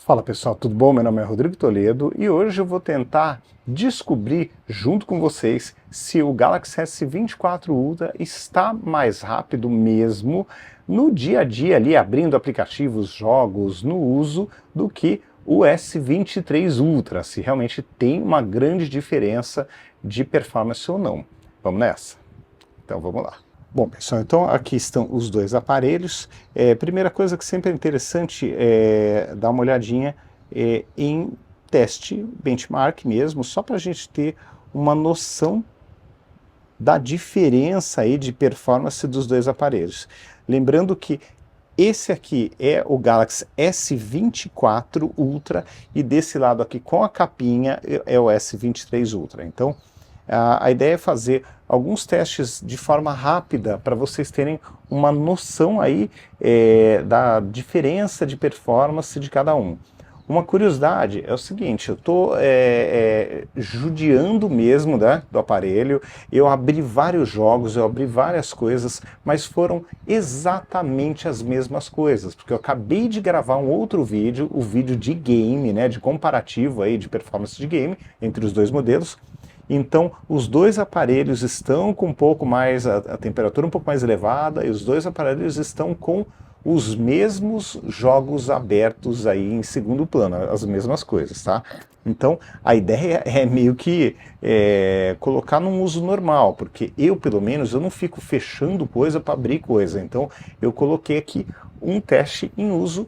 Fala pessoal, tudo bom? Meu nome é Rodrigo Toledo e hoje eu vou tentar descobrir junto com vocês se o Galaxy S24 Ultra está mais rápido mesmo no dia a dia ali, abrindo aplicativos, jogos, no uso, do que o S23 Ultra, se realmente tem uma grande diferença de performance ou não. Vamos nessa? Então vamos lá. Bom, pessoal, então aqui estão os dois aparelhos. Primeira coisa que sempre é interessante é dar uma olhadinha em teste benchmark mesmo, só para a gente ter uma noção da diferença aí de performance dos dois aparelhos. Lembrando que esse aqui é o Galaxy S24 Ultra e desse lado aqui com a capinha é o S23 Ultra. Então, a ideia é fazer alguns testes de forma rápida para vocês terem uma noção aí da diferença de performance de cada um. Uma curiosidade é o seguinte, eu estou judiando mesmo, né, do aparelho, eu abri vários jogos, eu abri várias coisas, mas foram exatamente as mesmas coisas, porque eu acabei de gravar um outro vídeo, o vídeo de game, né, de comparativo aí de performance de game entre os dois modelos. Então, os dois aparelhos estão com um pouco mais, a temperatura um pouco mais elevada, e os dois aparelhos estão com os mesmos jogos abertos aí em segundo plano, as mesmas coisas, tá? Então, a ideia é meio que colocar num uso normal, porque eu, pelo menos, eu não fico fechando coisa para abrir coisa. Então, eu coloquei aqui um teste em uso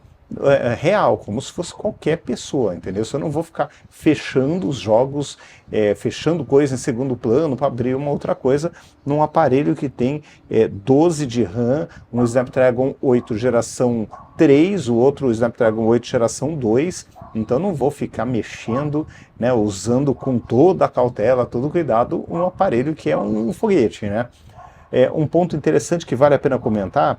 real, como se fosse qualquer pessoa, entendeu? Se eu não vou ficar fechando os jogos, fechando coisas em segundo plano para abrir uma outra coisa num aparelho que tem 12 de RAM, um Snapdragon 8 geração 3, o outro Snapdragon 8 geração 2, então não vou ficar mexendo, né, usando com toda a cautela, todo o cuidado, um aparelho que é um foguete, né? Um ponto interessante que vale a pena comentar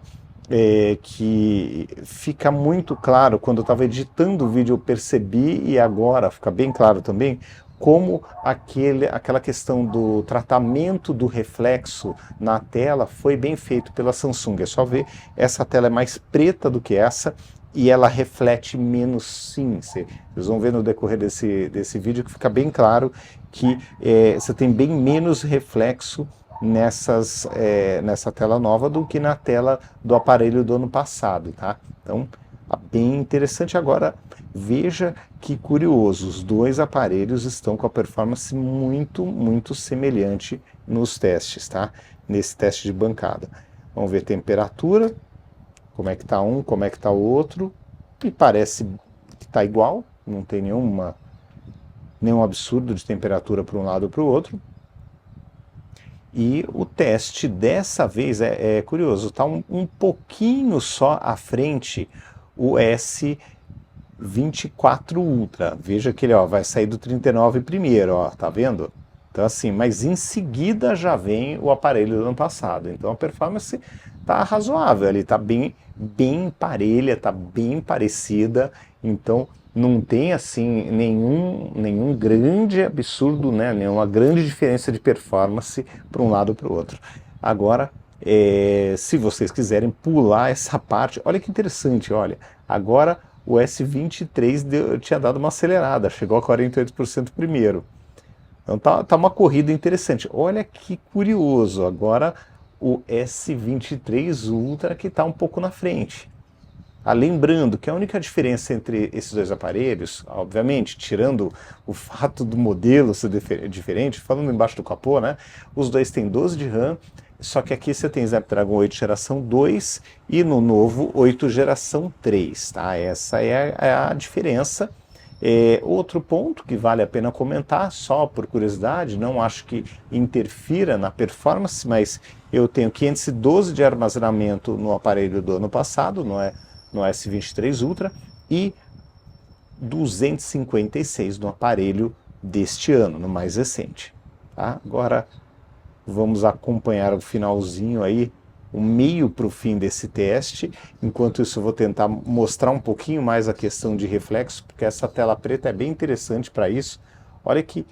que fica muito claro, quando eu estava editando o vídeo eu percebi, e agora fica bem claro também, como aquela questão do tratamento do reflexo na tela foi bem feito pela Samsung. É só ver, essa tela é mais preta do que essa, e ela reflete menos sim. Vocês vão ver no decorrer desse vídeo que fica bem claro que você tem bem menos reflexo nessa tela nova do que na tela do aparelho do ano passado, tá? Então, bem interessante. Agora, veja que curioso, os dois aparelhos estão com a performance muito, muito semelhante nos testes, tá? Nesse teste de bancada. Vamos ver temperatura, como é que tá um, como é que tá o outro, e parece que tá igual, não tem nenhum absurdo de temperatura para um lado ou para o outro. E o teste dessa vez é curioso, está um pouquinho só à frente o S24 Ultra. Veja que ele vai sair do 39 primeiro, ó, tá vendo? Então assim, mas em seguida já vem o aparelho do ano passado. Então a performance está razoável, ele está bem parelha, está bem parecida. Então não tem assim nenhum grande absurdo, né? Nenhuma grande diferença de performance para um lado ou para o outro. Agora, se vocês quiserem pular essa parte, olha que interessante, olha, agora o S23 tinha dado uma acelerada, chegou a 48% primeiro. Então tá uma corrida interessante. Olha que curioso, agora o S23 Ultra que está um pouco na frente. Lembrando que a única diferença entre esses dois aparelhos, obviamente, tirando o fato do modelo ser diferente, falando embaixo do capô, né? Os dois têm 12 de RAM, só que aqui você tem Snapdragon 8 geração 2 e no novo 8 geração 3, tá? Essa é a diferença. Outro ponto que vale a pena comentar, só por curiosidade, não acho que interfira na performance, mas eu tenho 512 de armazenamento no aparelho do ano passado, no S23 Ultra, e 256 no aparelho deste ano, no mais recente. Tá? Agora vamos acompanhar o finalzinho aí, o meio para o fim desse teste. Enquanto isso eu vou tentar mostrar um pouquinho mais a questão de reflexo, porque essa tela preta é bem interessante para isso. Olha que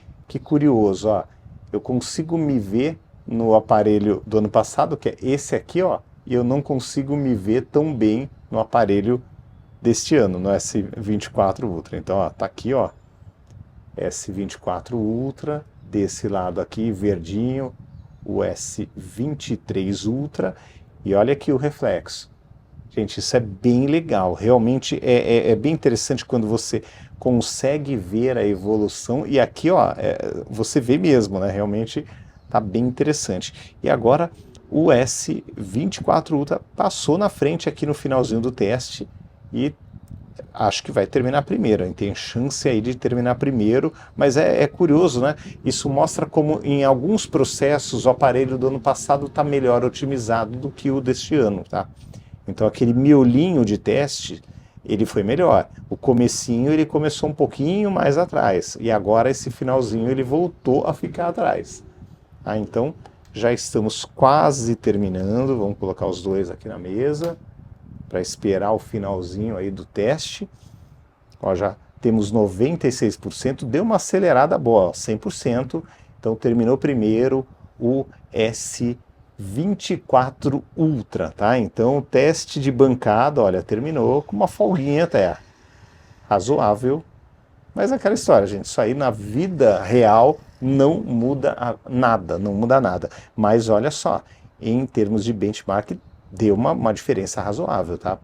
curioso, ó. Eu consigo me ver no aparelho do ano passado, que é esse aqui, ó, e eu não consigo me ver tão bem no aparelho deste ano, no S24 Ultra. Então, ó, tá aqui, ó, S24 Ultra, desse lado aqui, verdinho, o S23 Ultra, e olha aqui o reflexo. Gente, isso é bem legal, realmente é bem interessante quando você consegue ver a evolução, e aqui, ó, você vê mesmo, né, realmente tá bem interessante. E agora o S24 Ultra passou na frente aqui no finalzinho do teste, e acho que vai terminar primeiro, hein? Tem chance aí de terminar primeiro, mas é curioso, né? Isso mostra como em alguns processos o aparelho do ano passado está melhor otimizado do que o deste ano, tá? Então aquele miolinho de teste, ele foi melhor. O comecinho ele começou um pouquinho mais atrás, e agora esse finalzinho ele voltou a ficar atrás. Ah, então já estamos quase terminando, vamos colocar os dois aqui na mesa, para esperar o finalzinho aí do teste. Ó, já temos 96%, deu uma acelerada boa, ó, 100%. Então terminou primeiro o S24 Ultra, tá? Então o teste de bancada, olha, terminou com uma folguinha até, razoável. Mas é aquela história, gente, isso aí na vida real não muda nada, não muda nada. Mas olha só, em termos de benchmark, deu uma diferença razoável, tá?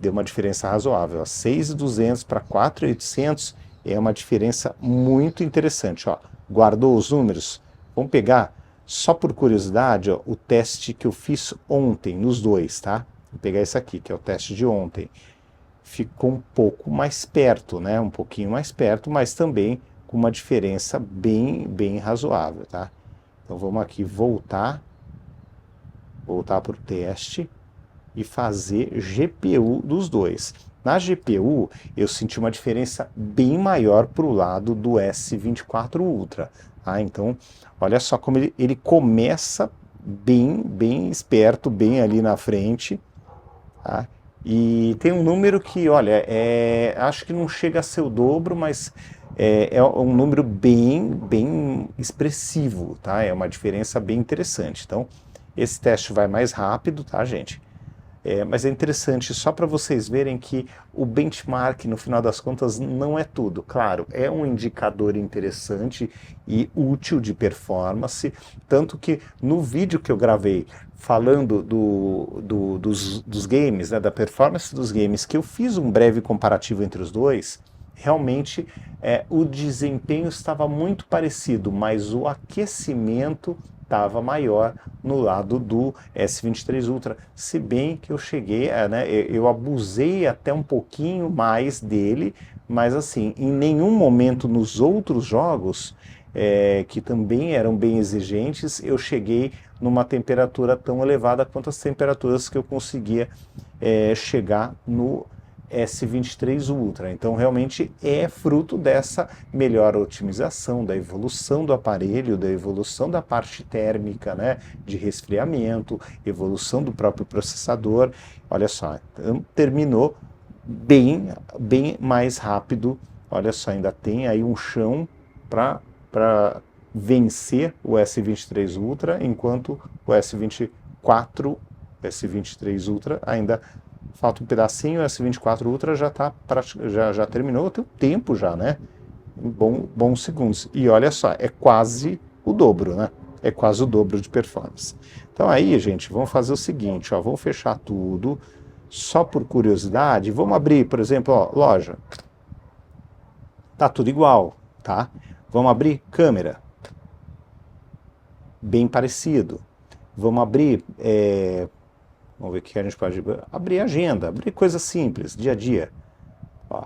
Deu uma diferença razoável. 6.200 para 4.800 é uma diferença muito interessante. Ó. Guardou os números? Vamos pegar, só por curiosidade, ó, o teste que eu fiz ontem, nos dois, tá? Vou pegar esse aqui, que é o teste de ontem. Ficou um pouco mais perto, né? Um pouquinho mais perto, mas também com uma diferença bem razoável, tá? Então vamos aqui voltar para o teste e fazer GPU dos dois. Na GPU, eu senti uma diferença bem maior para o lado do S24 Ultra. Tá? Então, olha só como ele começa bem esperto, bem ali na frente. Tá? E tem um número que, olha, acho que não chega a ser o dobro, mas é um número bem expressivo, tá? É uma diferença bem interessante. Então, esse teste vai mais rápido, tá, gente? Mas é interessante só para vocês verem que o benchmark, no final das contas, não é tudo. Claro, é um indicador interessante e útil de performance, tanto que no vídeo que eu gravei falando dos games, né, da performance dos games, que eu fiz um breve comparativo entre os dois, realmente o desempenho estava muito parecido, mas o aquecimento estava maior no lado do S23 Ultra, se bem que eu cheguei, né, eu abusei até um pouquinho mais dele, mas assim, em nenhum momento nos outros jogos, que também eram bem exigentes, eu cheguei numa temperatura tão elevada quanto as temperaturas que eu conseguia chegar no S23 Ultra. Então realmente é fruto dessa melhor otimização, da evolução do aparelho, da evolução da parte térmica, né, de resfriamento, evolução do próprio processador. Olha só, então, terminou bem mais rápido. Olha só, ainda tem aí um chão para vencer o S23 Ultra, enquanto o S24, S23 Ultra ainda falta um pedacinho. O S24 Ultra já terminou, tem um tempo já, né? Bons segundos. E olha só, é quase o dobro, né? É quase o dobro de performance. Então aí, gente, vamos fazer o seguinte, ó, vamos fechar tudo, só por curiosidade, vamos abrir, por exemplo, ó, loja. Tá tudo igual, tá? Vamos abrir câmera. Bem parecido. Vamos abrir... Vamos ver o que a gente pode abrir. Agenda, abrir coisa simples, dia a dia. Ó.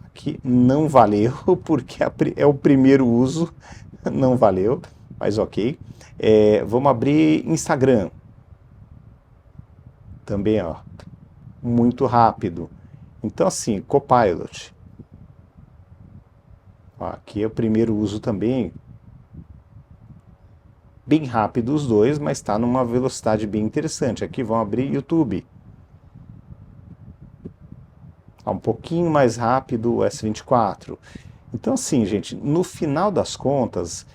Aqui não valeu, porque é o primeiro uso, não valeu, mas ok. Vamos abrir Instagram. Também, ó, muito rápido. Então, assim, Copilot. Ó, aqui é o primeiro uso também. Bem rápido os dois, mas está numa velocidade bem interessante. Aqui vão abrir YouTube. Um pouquinho mais rápido o S24. Então assim, gente, no final das contas,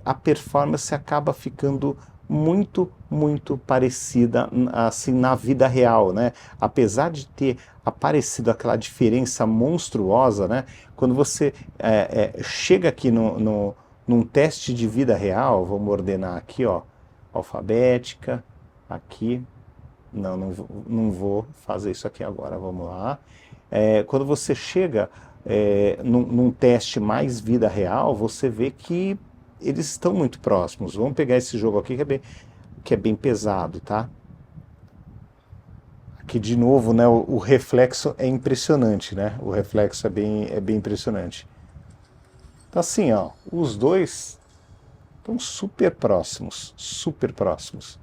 a performance acaba ficando muito parecida assim na vida real, né? Apesar de ter aparecido aquela diferença monstruosa, né? Quando você chega aqui num teste de vida real, vamos ordenar aqui, ó, alfabética, aqui, não vou fazer isso aqui agora, vamos lá. Quando você chega num teste mais vida real, você vê que eles estão muito próximos. Vamos pegar esse jogo aqui que é bem pesado, tá? Aqui de novo, né, o reflexo é impressionante, né? O reflexo é bem impressionante. Então assim, ó, os dois estão super próximos, super próximos.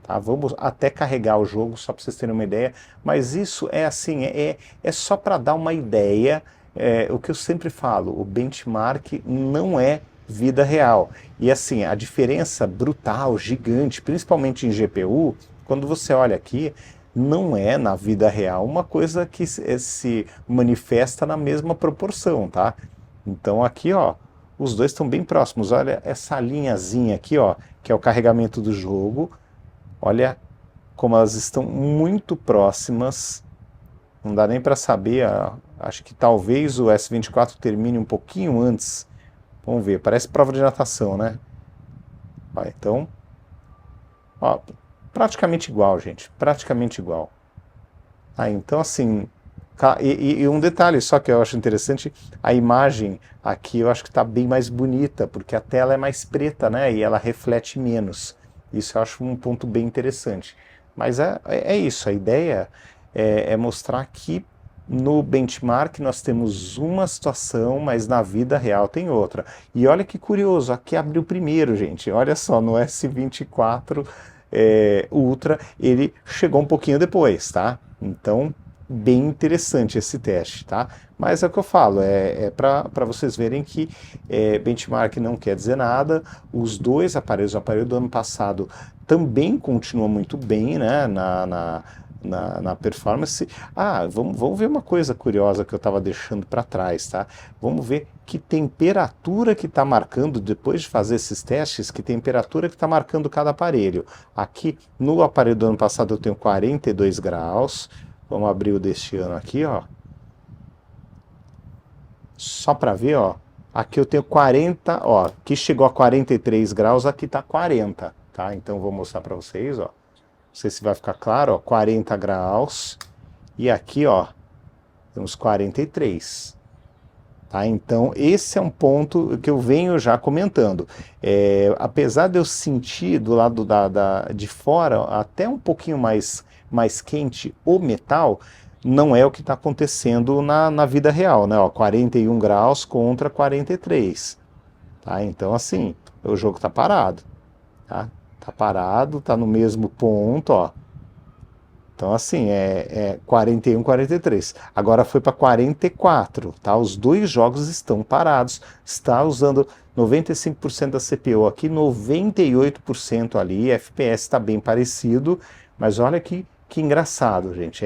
Tá? Vamos até carregar o jogo, só para vocês terem uma ideia, mas isso é assim, é só para dar uma ideia, o que eu sempre falo, o benchmark não é vida real. E assim, a diferença brutal, gigante, principalmente em GPU, quando você olha aqui, não é na vida real uma coisa que se manifesta na mesma proporção, tá? Então aqui, ó, os dois estão bem próximos. Olha essa linhazinha aqui, ó, que é o carregamento do jogo. Olha como elas estão muito próximas. Não dá nem para saber. Acho que talvez o S24 termine um pouquinho antes. Vamos ver. Parece prova de natação, né? Ó, então, ó, praticamente igual, gente. Praticamente igual. Então, assim, e um detalhe só que eu acho interessante, a imagem aqui eu acho que está bem mais bonita, porque a tela é mais preta, né? E ela reflete menos. Isso eu acho um ponto bem interessante. Mas é isso, a ideia é mostrar que no benchmark nós temos uma situação, mas na vida real tem outra. E olha que curioso, aqui abriu primeiro, gente. Olha só, no S24 Ultra ele chegou um pouquinho depois, tá? Então, bem interessante esse teste, tá? Mas é o que eu falo, para vocês verem que benchmark não quer dizer nada. Os dois aparelhos, o aparelho do ano passado também continua muito bem, né, na performance. Vamos ver uma coisa curiosa que eu estava deixando para trás, tá? Vamos ver que temperatura que está marcando, depois de fazer esses testes, que temperatura que está marcando cada aparelho. Aqui, no aparelho do ano passado eu tenho 42 graus, vamos abrir o deste ano aqui, ó. Só para ver, ó. Aqui eu tenho 40, ó. Aqui chegou a 43 graus, aqui tá 40, tá? Então vou mostrar para vocês, ó. Não sei se vai ficar claro, ó. 40 graus. E aqui, ó, temos 43. Tá? Então esse é um ponto que eu venho já comentando. Apesar de eu sentir do lado de fora até um pouquinho mais quente o metal, não é o que está acontecendo na vida real, né? Ó, 41 graus contra 43. Tá? Então, assim, o jogo está parado. Tá? Tá parado, tá no mesmo ponto, ó. Então, assim, 41, 43. Agora foi para 44, tá? Os dois jogos estão parados. Está usando 95% da CPU aqui, 98% ali. FPS está bem parecido, mas olha que engraçado, gente.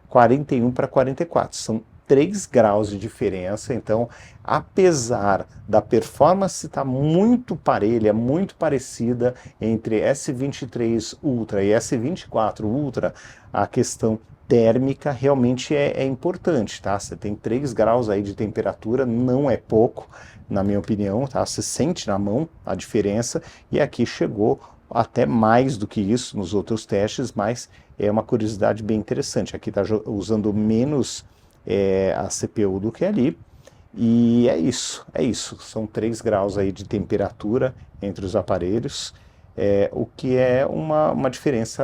41 para 44. São 3 graus de diferença. Então, apesar da performance estar muito parelha, muito parecida entre S23 Ultra e S24 Ultra, a questão térmica realmente é importante, tá? Você tem 3 graus aí de temperatura, não é pouco, na minha opinião, tá? Você sente na mão a diferença, e aqui chegou até mais do que isso nos outros testes, mas é uma curiosidade bem interessante. Aqui está usando menos a CPU do que ali, e é isso. São 3 graus aí de temperatura entre os aparelhos, o que é uma diferença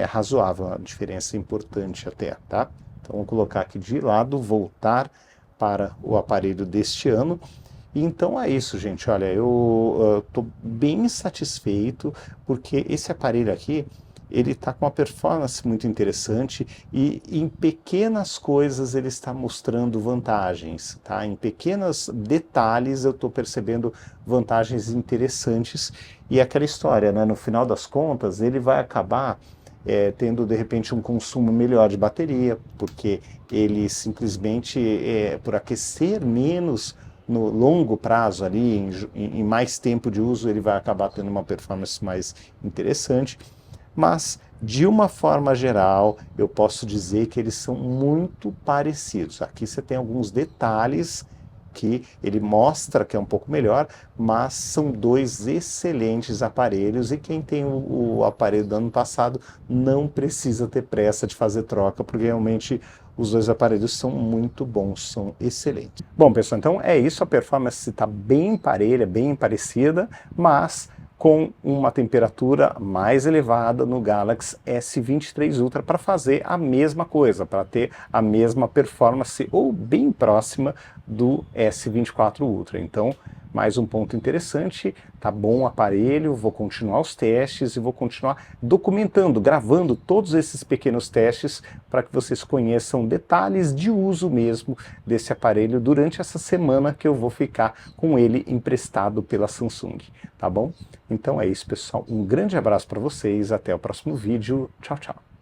razoável, uma diferença importante até, tá? Então vamos colocar aqui de lado, voltar para o aparelho deste ano. E então é isso, gente. Olha, eu estou bem satisfeito, porque esse aparelho aqui, ele está com uma performance muito interessante e em pequenas coisas ele está mostrando vantagens, tá? Em pequenos detalhes eu estou percebendo vantagens interessantes, e aquela história, né? No final das contas ele vai acabar tendo de repente um consumo melhor de bateria, porque ele simplesmente, por aquecer menos no longo prazo ali, em mais tempo de uso, ele vai acabar tendo uma performance mais interessante. Mas, de uma forma geral, eu posso dizer que eles são muito parecidos. Aqui você tem alguns detalhes que ele mostra que é um pouco melhor, mas são dois excelentes aparelhos e quem tem o aparelho do ano passado não precisa ter pressa de fazer troca, porque realmente os dois aparelhos são muito bons, são excelentes. Bom, pessoal, então é isso, a performance está bem parelha, bem parecida, mas com uma temperatura mais elevada no Galaxy S23 Ultra para fazer a mesma coisa, para ter a mesma performance ou bem próxima do S24 Ultra. Então, mais um ponto interessante, tá bom o aparelho, vou continuar os testes e vou continuar documentando, gravando todos esses pequenos testes para que vocês conheçam detalhes de uso mesmo desse aparelho durante essa semana que eu vou ficar com ele emprestado pela Samsung, tá bom? Então é isso, pessoal. Um grande abraço para vocês, até o próximo vídeo. Tchau, tchau.